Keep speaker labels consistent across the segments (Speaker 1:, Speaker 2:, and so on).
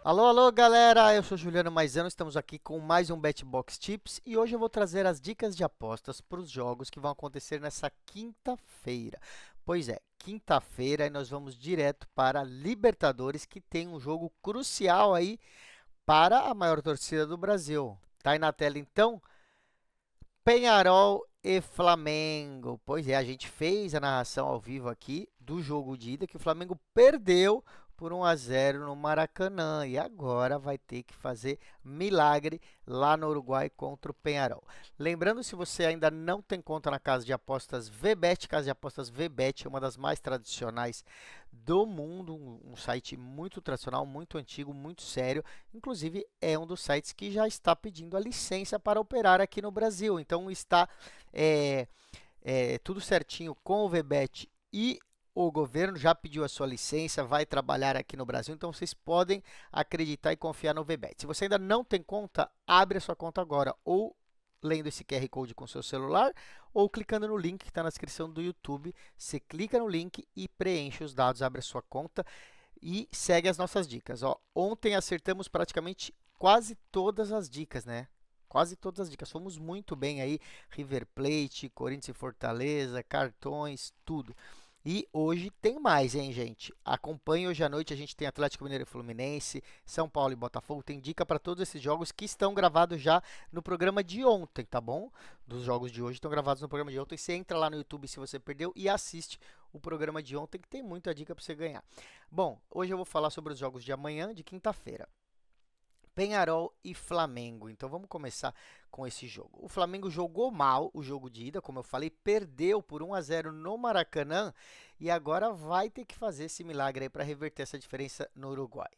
Speaker 1: Alô, alô, galera! Eu sou Juliano Maisano, estamos aqui com mais um BetBox Tips e hoje eu vou trazer as dicas de apostas para os jogos que vão acontecer nessa quinta-feira. Pois é, quinta-feira e nós vamos direto para a Libertadores, que tem um jogo crucial aí para a maior torcida do Brasil. Tá aí na tela então? Penharol e Flamengo. Pois é, a gente fez a narração ao vivo aqui do jogo de ida que o Flamengo perdeu por 1-0 no Maracanã e agora vai ter que fazer milagre lá no Uruguai contra o Penharol. Lembrando, se você ainda não tem conta na casa de apostas VBet, casa de apostas VBet é uma das mais tradicionais do mundo, um site muito tradicional, muito antigo, muito sério. Inclusive, é um dos sites que já está pedindo a licença para operar aqui no Brasil. Então, está é, tudo certinho com o VBet e o governo já pediu a sua licença, vai trabalhar aqui no Brasil, então vocês podem acreditar e confiar no VBet. Se você ainda não tem conta, abre a sua conta agora, ou lendo esse QR Code com seu celular, ou clicando no link que está na descrição do YouTube. Você clica no link e preenche os dados, abre a sua conta e segue as nossas dicas. Ó, ontem acertamos praticamente quase todas as dicas, né? Quase todas as dicas. Fomos muito bem aí. River Plate, Corinthians e Fortaleza, cartões, tudo. E hoje tem mais, hein, gente? Acompanhe hoje à noite. A gente tem Atlético Mineiro e Fluminense, São Paulo e Botafogo. Tem dica para todos esses jogos que estão gravados já no programa de ontem, tá bom? Dos jogos de hoje estão gravados no programa de ontem. Você entra lá no YouTube se você perdeu e assiste o programa de ontem, que tem muita dica para você ganhar. Bom, hoje eu vou falar sobre os jogos de amanhã, de quinta-feira. Penharol e Flamengo. Então vamos começar com esse jogo. O Flamengo jogou mal o jogo de ida, como eu falei, perdeu por 1-0 no Maracanã e agora vai ter que fazer esse milagre aí para reverter essa diferença no Uruguai.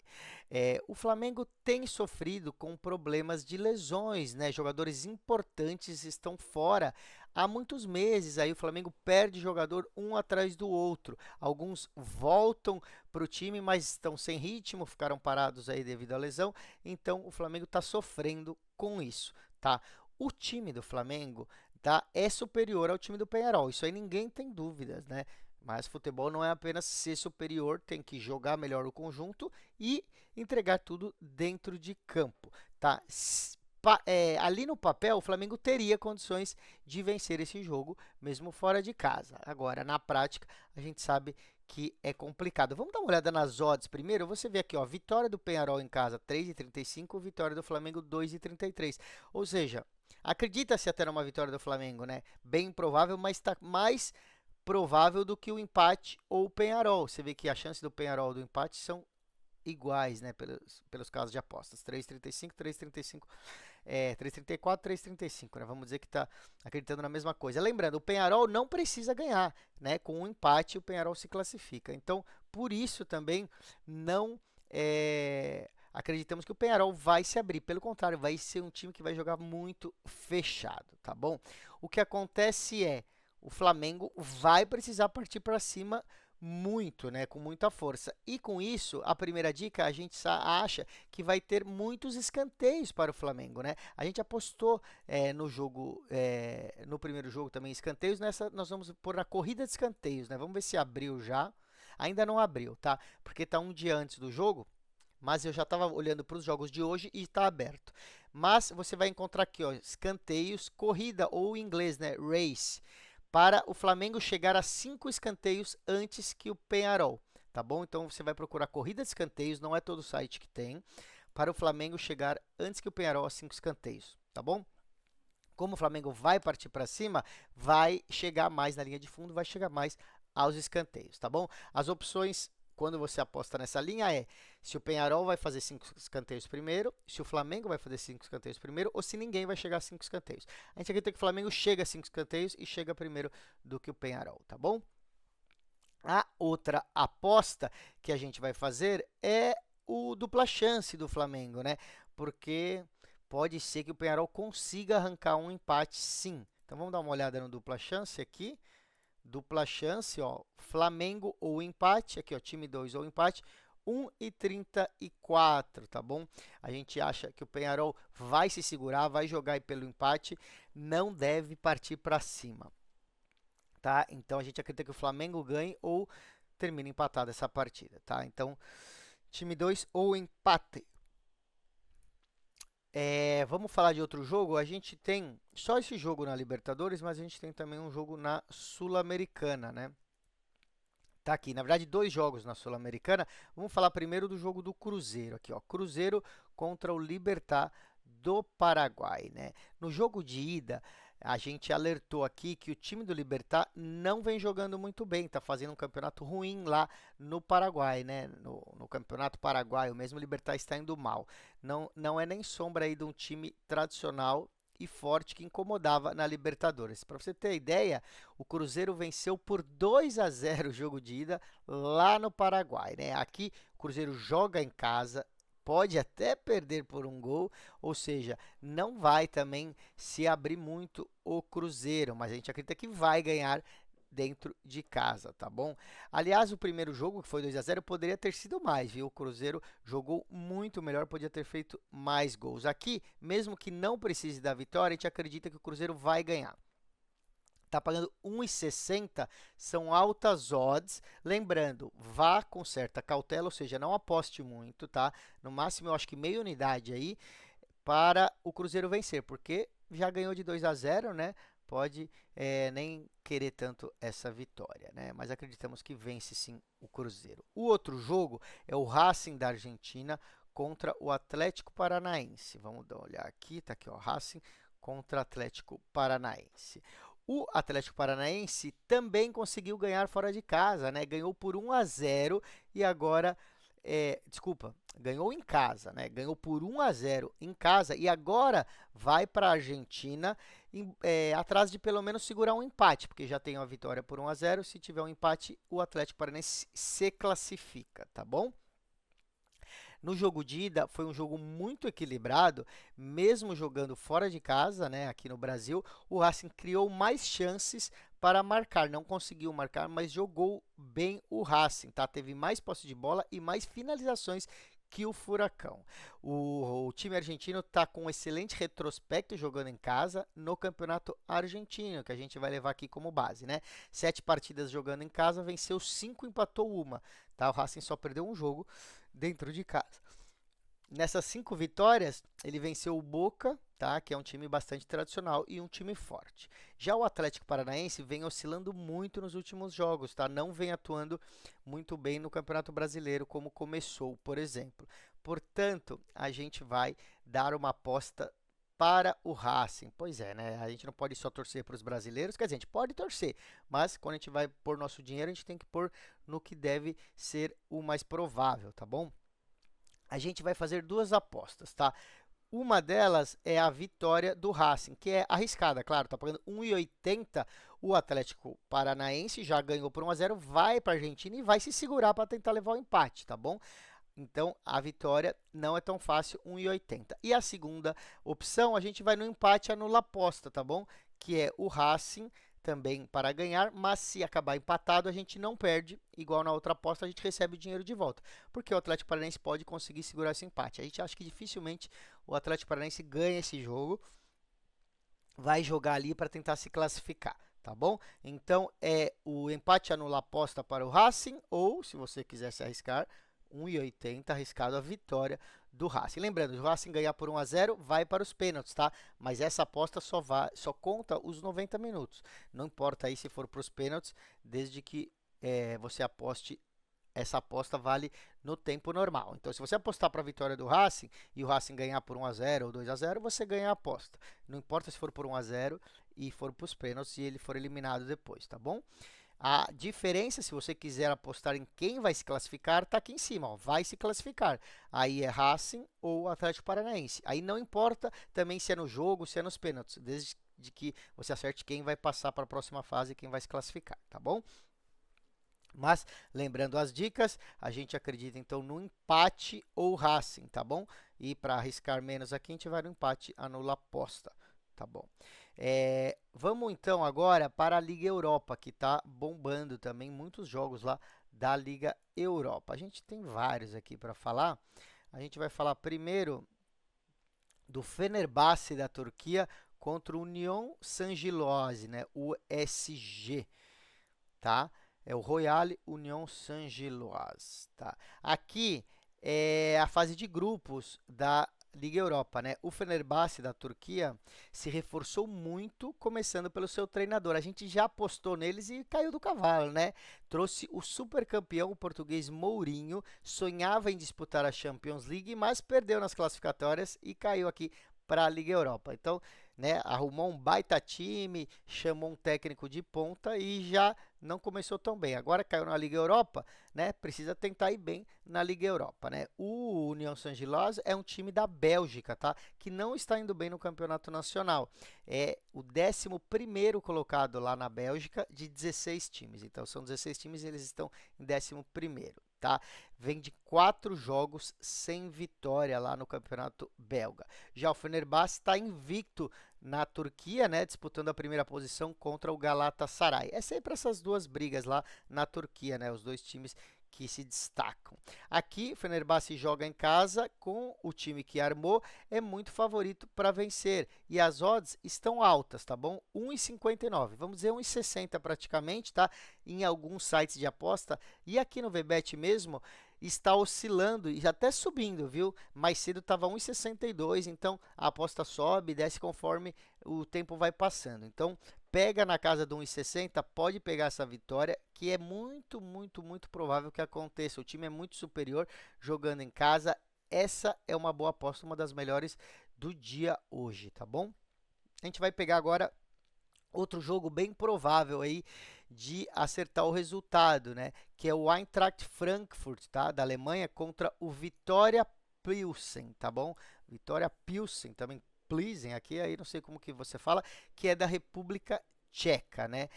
Speaker 1: O Flamengo tem sofrido com problemas de lesões, né? Jogadores importantes estão fora há muitos meses. Aí o Flamengo perde jogador um atrás do outro. Alguns voltam para o time, mas estão sem ritmo, ficaram parados aí devido à lesão. Então o Flamengo está sofrendo com isso, tá? O time do Flamengo tá, é superior ao time do Penharol. Isso aí ninguém tem dúvidas, né? Mas futebol não é apenas ser superior, tem que jogar melhor o conjunto e entregar tudo dentro de campo, tá? Ali no papel, o Flamengo teria condições de vencer esse jogo, mesmo fora de casa. Agora, na prática, a gente sabe que é complicado. Vamos dar uma olhada nas odds primeiro. Você vê aqui, ó, vitória do Penharol em casa 3,35, vitória do Flamengo 2,33. Ou seja, acredita-se até numa vitória do Flamengo, né? Bem provável, mas está mais provável do que o empate ou o Penharol. Você vê que a chance do Penharol do empate são iguais, né, pelos casos de apostas. 3,35, 3,35, 3,34, 3,35, né? Vamos dizer que está acreditando na mesma coisa. Lembrando, o Penharol não precisa ganhar, né? Com um empate o Penharol se classifica. Então, por isso também não acreditamos que o Penharol vai se abrir. Pelo contrário, vai ser um time que vai jogar muito fechado, tá bom? O que acontece é o Flamengo vai precisar partir para cima muito, né, com muita força. E com isso, a primeira dica, a gente acha que vai ter muitos escanteios para o Flamengo, né? A gente apostou no jogo, no primeiro jogo também escanteios, nessa nós vamos pôr na corrida de escanteios, né? Vamos ver se abriu já. Ainda não abriu, tá? Porque tá um dia antes do jogo. Mas eu já estava olhando para os jogos de hoje e está aberto. Mas você vai encontrar aqui, ó, escanteios, corrida ou em inglês, né, race, para o Flamengo chegar a 5 escanteios antes que o Penharol, tá bom? Então você vai procurar corrida de escanteios, não é todo site que tem, para o Flamengo chegar antes que o Penharol a 5 escanteios, tá bom? Como o Flamengo vai partir para cima, vai chegar mais na linha de fundo, vai chegar mais aos escanteios, tá bom? As opções quando você aposta nessa linha é se o Penharol vai fazer 5 escanteios primeiro, se o Flamengo vai fazer 5 escanteios primeiro ou se ninguém vai chegar a 5 escanteios. A gente acredita que o Flamengo chega a 5 escanteios e chega primeiro do que o Penharol, tá bom? A outra aposta que a gente vai fazer é o dupla chance do Flamengo, né? Porque pode ser que o Penharol consiga arrancar um empate, sim. Então vamos dar uma olhada no dupla chance aqui. Dupla chance, ó, Flamengo ou empate, aqui ó, time 2 ou empate, 1,34, tá bom? A gente acha que o Penharol vai se segurar, vai jogar aí pelo empate, não deve partir para cima, tá? Então a gente acredita que o Flamengo ganhe ou termine empatado essa partida, tá? Então, time 2 ou empate. Vamos falar de outro jogo? A gente tem só esse jogo na Libertadores, mas a gente tem também um jogo na Sul-Americana, né? Tá aqui, na verdade, dois jogos na Sul-Americana. Vamos falar primeiro do jogo do Cruzeiro aqui, ó. Cruzeiro contra o Libertad do Paraguai, né? No jogo de ida, a gente alertou aqui que o time do Libertad não vem jogando muito bem, tá fazendo um campeonato ruim lá no Paraguai, né? No Campeonato Paraguaio, mesmo o Libertad está indo mal. Não é nem sombra aí de um time tradicional e forte que incomodava na Libertadores. Para você ter ideia, o Cruzeiro venceu por 2-0 o jogo de ida lá no Paraguai, né? Aqui o Cruzeiro joga em casa, pode até perder por um gol, ou seja, não vai também se abrir muito o Cruzeiro, mas a gente acredita que vai ganhar dentro de casa, tá bom? Aliás, o primeiro jogo, que foi 2-0, poderia ter sido mais, viu? O Cruzeiro jogou muito melhor, podia ter feito mais gols. Aqui, mesmo que não precise da vitória, a gente acredita que o Cruzeiro vai ganhar. Tá pagando 1,60, são altas odds. Lembrando, vá com certa cautela, ou seja, não aposte muito, tá? No máximo, eu acho que meia unidade aí para o Cruzeiro vencer, porque já ganhou de 2-0, né? Pode nem querer tanto essa vitória, né? Mas acreditamos que vence sim o Cruzeiro. O outro jogo é o Racing da Argentina contra o Atlético Paranaense. Vamos dar uma olhada aqui, tá aqui, ó, Racing contra Atlético Paranaense. O Atlético Paranaense também conseguiu ganhar fora de casa, né? Ganhou por 1-0 e agora desculpa, ganhou em casa, né? Ganhou por 1-0 em casa e agora vai para a Argentina atrás de pelo menos segurar um empate, porque já tem uma vitória por 1-0. Se tiver um empate, o Atlético Paranaense se classifica, tá bom? No jogo de ida foi um jogo muito equilibrado, mesmo jogando fora de casa, né, aqui no Brasil, o Racing criou mais chances para marcar, não conseguiu marcar, mas jogou bem o Racing, tá? Teve mais posse de bola e mais finalizações que o Furacão. O time argentino está com um excelente retrospecto jogando em casa no Campeonato Argentino, que a gente vai levar aqui como base, né? 7 partidas jogando em casa, venceu 5, empatou uma, tá? O Racing só perdeu um jogo dentro de casa. Nessas 5 vitórias, ele venceu o Boca, tá? Que é um time bastante tradicional e um time forte. Já o Atlético Paranaense vem oscilando muito nos últimos jogos, tá? Não vem atuando muito bem no Campeonato Brasileiro como começou, por exemplo. Portanto, a gente vai dar uma aposta para o Racing. Pois é, né? A gente não pode só torcer para os brasileiros, quer dizer, a gente pode torcer, mas quando a gente vai pôr nosso dinheiro, a gente tem que pôr no que deve ser o mais provável, tá bom? A gente vai fazer duas apostas, tá? Uma delas é a vitória do Racing, que é arriscada, claro, tá pagando 1,80. O Atlético Paranaense já ganhou por 1-0, vai para a Argentina e vai se segurar para tentar levar o empate, tá bom? Então, a vitória não é tão fácil, 1,80. E a segunda opção, a gente vai no empate anula aposta, tá bom? Que é o Racing também para ganhar, mas se acabar empatado, a gente não perde, igual na outra aposta, a gente recebe o dinheiro de volta, porque o Atlético Paranaense pode conseguir segurar esse empate. A gente acha que dificilmente o Atlético Paranaense ganha esse jogo, vai jogar ali para tentar se classificar, tá bom? Então, o empate anula aposta para o Racing, ou, se você quiser se arriscar, 1,80 arriscado a vitória do Racing. Lembrando, o Racing ganhar por 1-0 vai para os pênaltis, tá? Mas essa aposta só conta os 90 minutos. Não importa aí se for para os pênaltis, desde que você aposte. Essa aposta vale no tempo normal. Então, se você apostar para a vitória do Racing e o Racing ganhar por 1-0 ou 2-0, você ganha a aposta. Não importa se for por 1-0 e for para os pênaltis e ele for eliminado depois, tá bom? A diferença, se você quiser apostar em quem vai se classificar, está aqui em cima, ó, vai se classificar. Aí é Racing ou Atlético Paranaense. Aí não importa também se é no jogo, se é nos pênaltis, desde que você acerte quem vai passar para a próxima fase e quem vai se classificar, tá bom? Mas, lembrando as dicas, a gente acredita então no empate ou Racing, tá bom? E para arriscar menos aqui, a gente vai no empate, anula a aposta, tá bom? Vamos então agora para a Liga Europa, que está bombando também, muitos jogos lá da Liga Europa. A gente tem vários aqui para falar. A gente vai falar primeiro do Fenerbahçe da Turquia contra o Union Saint-Gilloise, né? USG, tá? É o Royal Union Saint-Gilloise, tá? Aqui é a fase de grupos da Liga Europa, né? O Fenerbahçe da Turquia se reforçou muito, começando pelo seu treinador. A gente já apostou neles e caiu do cavalo, né? Trouxe o supercampeão, o português Mourinho, sonhava em disputar a Champions League, mas perdeu nas classificatórias e caiu aqui para a Liga Europa. Então, né, arrumou um baita time, chamou um técnico de ponta e já não começou tão bem. Agora caiu na Liga Europa, né? Precisa tentar ir bem na Liga Europa, né? O União Saint-Gilloise é um time da Bélgica, tá? Que não está indo bem no campeonato nacional. É o 11º colocado lá na Bélgica de 16 times. Então são 16 times e eles estão em 11º. Tá? Vem de 4 jogos sem vitória lá no campeonato belga. Já o Fenerbahçe está invicto na Turquia, né, disputando a primeira posição contra o Galatasaray. É sempre essas duas brigas lá na Turquia, né, os dois times que se destacam. Aqui, o Fenerbahçe joga em casa com o time que armou, é muito favorito para vencer. E as odds estão altas, tá bom? 1,59, vamos dizer 1,60 praticamente, tá? Em alguns sites de aposta. E aqui no VBet mesmo, está oscilando e até subindo, viu? Mais cedo estava 1,62, então a aposta sobe e desce conforme o tempo vai passando. Então, pega na casa do 1,60, pode pegar essa vitória, que é muito, muito, muito provável que aconteça. O time é muito superior jogando em casa. Essa é uma boa aposta, uma das melhores do dia hoje, tá bom? A gente vai pegar agora outro jogo bem provável aí de acertar o resultado, né? Que é o Eintracht Frankfurt, tá? Da Alemanha contra o Vitória Pilsen, tá bom? Vitória Pilsen, também Plzen aqui, aí não sei como que você fala, que é da República Tcheca, né?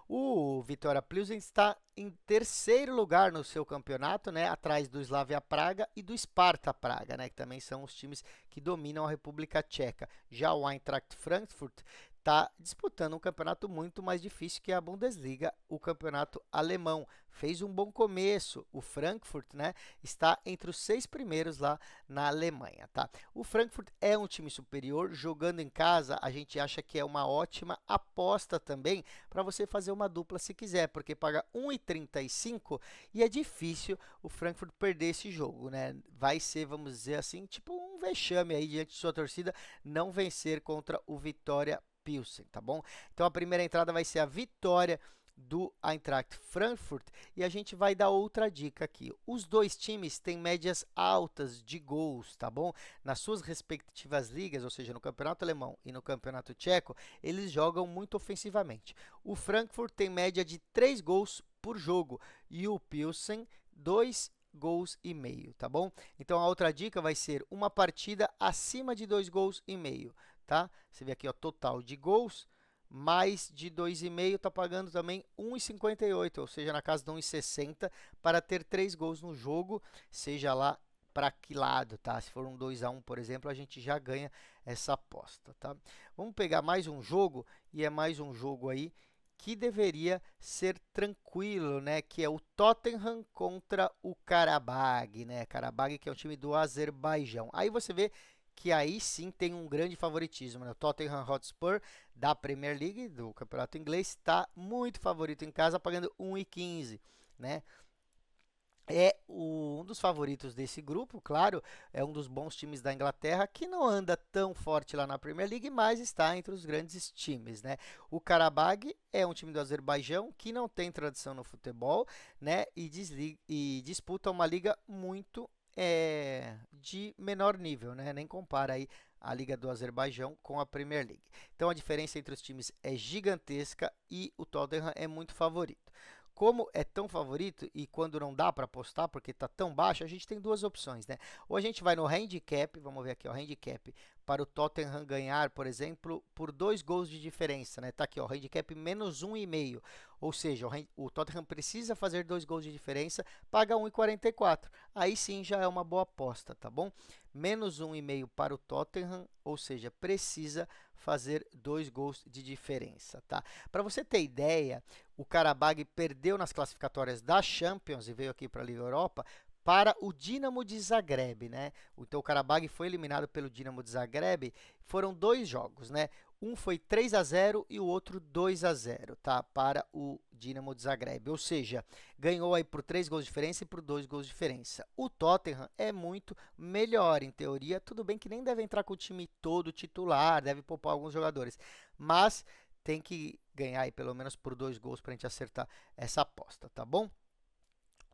Speaker 1: O Vitória Plzeň está em terceiro lugar no seu campeonato, né? Atrás do Slavia Praga e do Sparta Praga, né? Que também são os times que dominam a República Tcheca. Já o Eintracht Frankfurt está disputando um campeonato muito mais difícil que a Bundesliga, o campeonato alemão. Fez um bom começo. O Frankfurt, né, está entre os 6 primeiros lá na Alemanha, tá? O Frankfurt é um time superior, jogando em casa, a gente acha que é uma ótima aposta também para você fazer uma dupla se quiser, porque paga 1,35 e é difícil o Frankfurt perder esse jogo, né? Vai ser, vamos dizer assim, tipo um vexame aí diante de sua torcida não vencer contra o Vitória Pilsen, tá bom? Então a primeira entrada vai ser a vitória do Eintracht Frankfurt e a gente vai dar outra dica aqui. Os dois times têm médias altas de gols, tá bom? Nas suas respectivas ligas, ou seja, no Campeonato Alemão e no Campeonato Tcheco, eles jogam muito ofensivamente. O Frankfurt tem média de 3 gols por jogo e o Pilsen 2 gols e meio, tá bom? Então a outra dica vai ser uma partida acima de 2 gols e meio, tá? Você vê aqui, ó, total de gols mais de 2,5 está pagando também 1,58, ou seja, na casa de 1,60 para ter 3 gols no jogo, seja lá para que lado, tá? Se for um 2-1, por exemplo, a gente já ganha essa aposta, tá? Vamos pegar mais um jogo, e é mais um jogo aí que deveria ser tranquilo, né? Que é o Tottenham contra o Karabag, né? Karabag, que é o time do Azerbaijão. Aí você vê que aí sim tem um grande favoritismo, né? O Tottenham Hotspur da Premier League, do Campeonato Inglês, está muito favorito em casa, pagando 1,15, né? É um dos favoritos desse grupo, claro, é um dos bons times da Inglaterra, que não anda tão forte lá na Premier League, mas está entre os grandes times, né? O Karabag é um time do Azerbaijão que não tem tradição no futebol, né? E disputa uma liga muito de menor nível, né? Nem compara aí a Liga do Azerbaijão com a Premier League. Então a diferença entre os times é gigantesca e o Tottenham é muito favorito. Como é tão favorito e quando não dá para apostar porque está tão baixo, a gente tem duas opções, né? Ou a gente vai no handicap, vamos ver aqui, o handicap para o Tottenham ganhar, por exemplo, por 2 gols de diferença, né? Tá aqui, ó, handicap menos 1,5. Ou seja, o Tottenham precisa fazer 2 gols de diferença, paga 1,44. Aí sim já é uma boa aposta, tá bom? Menos 1,5 para o Tottenham, ou seja, precisa fazer 2 gols de diferença, tá? Para você ter ideia, o Karabag perdeu nas classificatórias da Champions e veio aqui para a Liga Europa para o Dinamo de Zagreb, né? Então o Karabag foi eliminado pelo Dinamo de Zagreb. Foram 2 jogos, né? Um foi 3-0 e o outro 2-0, tá? Para o Dinamo de Zagreb. Ou seja, ganhou aí por 3 gols de diferença e por 2 gols de diferença. O Tottenham é muito melhor, em teoria. Tudo bem que nem deve entrar com o time todo titular, deve poupar alguns jogadores. Mas tem que ganhar aí pelo menos por 2 gols para a gente acertar essa aposta, tá bom?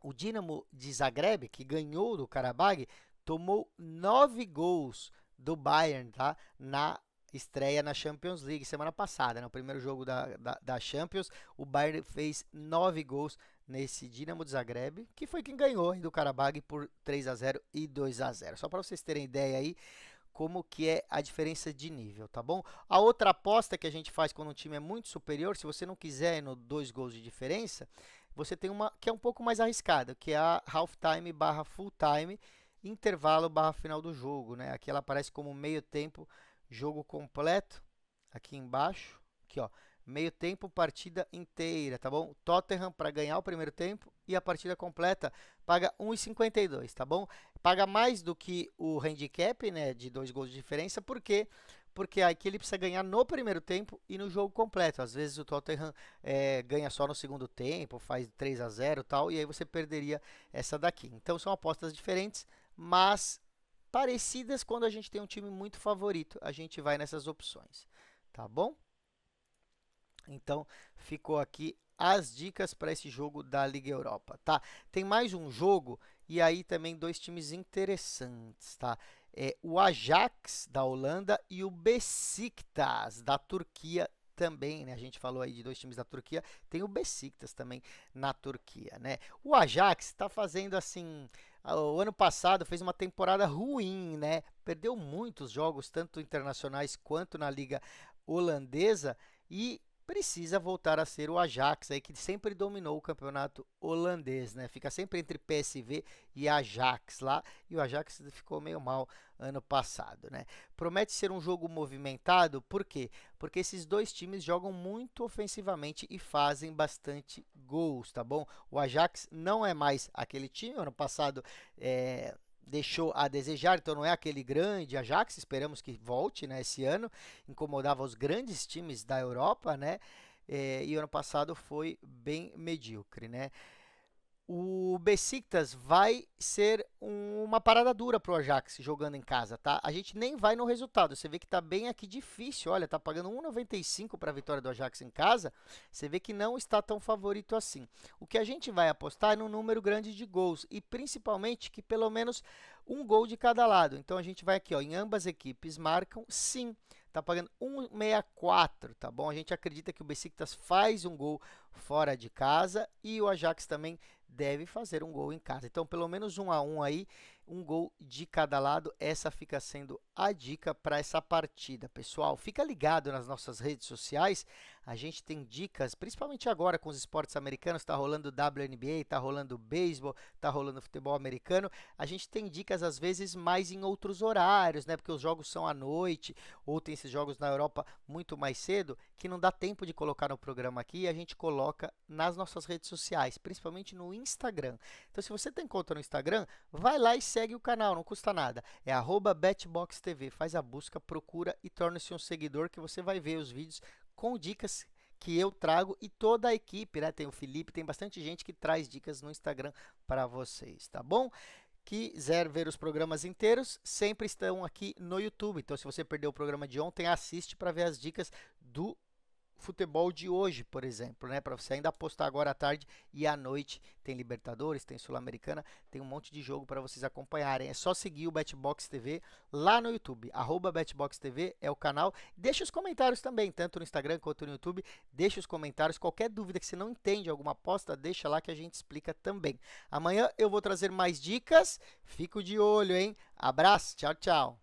Speaker 1: O Dinamo de Zagreb, que ganhou do Karabag, tomou 9 gols do Bayern, tá? Na estreia na Champions League semana passada, né? O primeiro jogo da Champions, o Bayern fez 9 gols nesse Dinamo de Zagreb, que foi quem ganhou do Karabag por 3-0 e 2-0. Só para vocês terem ideia aí como que é a diferença de nível, tá bom? A outra aposta que a gente faz quando um time é muito superior, se você não quiser ir no 2 gols de diferença, você tem uma que é um pouco mais arriscada, que é a half time barra full time, intervalo barra final do jogo, né? Aqui ela aparece como meio tempo, jogo completo, aqui embaixo, aqui ó, meio tempo, partida inteira, tá bom? Tottenham para ganhar o primeiro tempo e a partida completa paga 1,52, tá bom? Paga mais do que o handicap, né, de 2 gols de diferença, por quê? Porque aqui ele precisa ganhar no primeiro tempo e no jogo completo. Às vezes o Tottenham ganha só no segundo tempo, faz 3-0 e tal, e aí você perderia essa daqui. Então são apostas diferentes, mas parecidas quando a gente tem um time muito favorito. A gente vai nessas opções, tá bom? Então ficou aqui as dicas para esse jogo da Liga Europa, tá? Tem mais um jogo e aí também 2 times interessantes, tá? O Ajax da Holanda e o Besiktas da Turquia também, né? A gente falou aí de 2 times da Turquia, tem o Besiktas também na Turquia, né? O Ajax está fazendo assim, o ano passado fez uma temporada ruim, né? Perdeu muitos jogos, tanto internacionais quanto na Liga Holandesa e precisa voltar a ser o Ajax aí que sempre dominou o campeonato holandês, né? Fica sempre entre PSV e Ajax lá, e o Ajax ficou meio mal ano passado, né? Promete ser um jogo movimentado, por quê? Porque esses 2 times jogam muito ofensivamente e fazem bastante gols, tá bom? O Ajax não é mais aquele time, ano passado deixou a desejar, então não é aquele grande Ajax, esperamos que volte, né, esse ano, incomodava os grandes times da Europa, né, e ano passado foi bem medíocre, né. O Besiktas vai ser uma parada dura para o Ajax jogando em casa, tá? A gente nem vai no resultado. Você vê que tá bem aqui difícil. Olha, tá pagando 1,95 para a vitória do Ajax em casa. Você vê que não está tão favorito assim. O que a gente vai apostar é no número grande de gols e principalmente que pelo menos um gol de cada lado. Então a gente vai aqui, ó, em ambas equipes marcam, sim. Tá pagando 1,64, tá bom? A gente acredita que o Besiktas faz um gol fora de casa e o Ajax também deve fazer um gol em casa. Então, pelo menos 1-1 aí, um gol de cada lado. Essa fica sendo a dica para essa partida, pessoal. Fica ligado nas nossas redes sociais. A gente tem dicas, principalmente agora com os esportes americanos. Está rolando WNBA, está rolando beisebol, está rolando futebol americano. A gente tem dicas às vezes mais em outros horários, né? Porque os jogos são à noite ou tem esses jogos na Europa muito mais cedo que não dá tempo de colocar no programa aqui. E a gente coloca nas nossas redes sociais, principalmente no Instagram. Então, se você tem conta no Instagram, vai lá e segue o canal, não custa nada. É @BetBoxTV. Faz a busca, procura e torne-se um seguidor que você vai ver os vídeos com dicas que eu trago e toda a equipe, né? Tem o Felipe, tem bastante gente que traz dicas no Instagram para vocês, tá bom? Quiser ver os programas inteiros, sempre estão aqui no YouTube. Então, se você perdeu o programa de ontem, assiste para ver as dicas do futebol de hoje, por exemplo, né? Para você ainda apostar agora à tarde e à noite. Tem Libertadores, tem Sul-Americana, tem um monte de jogo para vocês acompanharem. É só seguir o BetBox TV lá no YouTube. @BetBox TV é o canal. Deixa os comentários também, tanto no Instagram quanto no YouTube. Deixa os comentários. Qualquer dúvida que você não entende alguma aposta, deixa lá que a gente explica também. Amanhã eu vou trazer mais dicas. Fico de olho, hein? Abraço, tchau, tchau.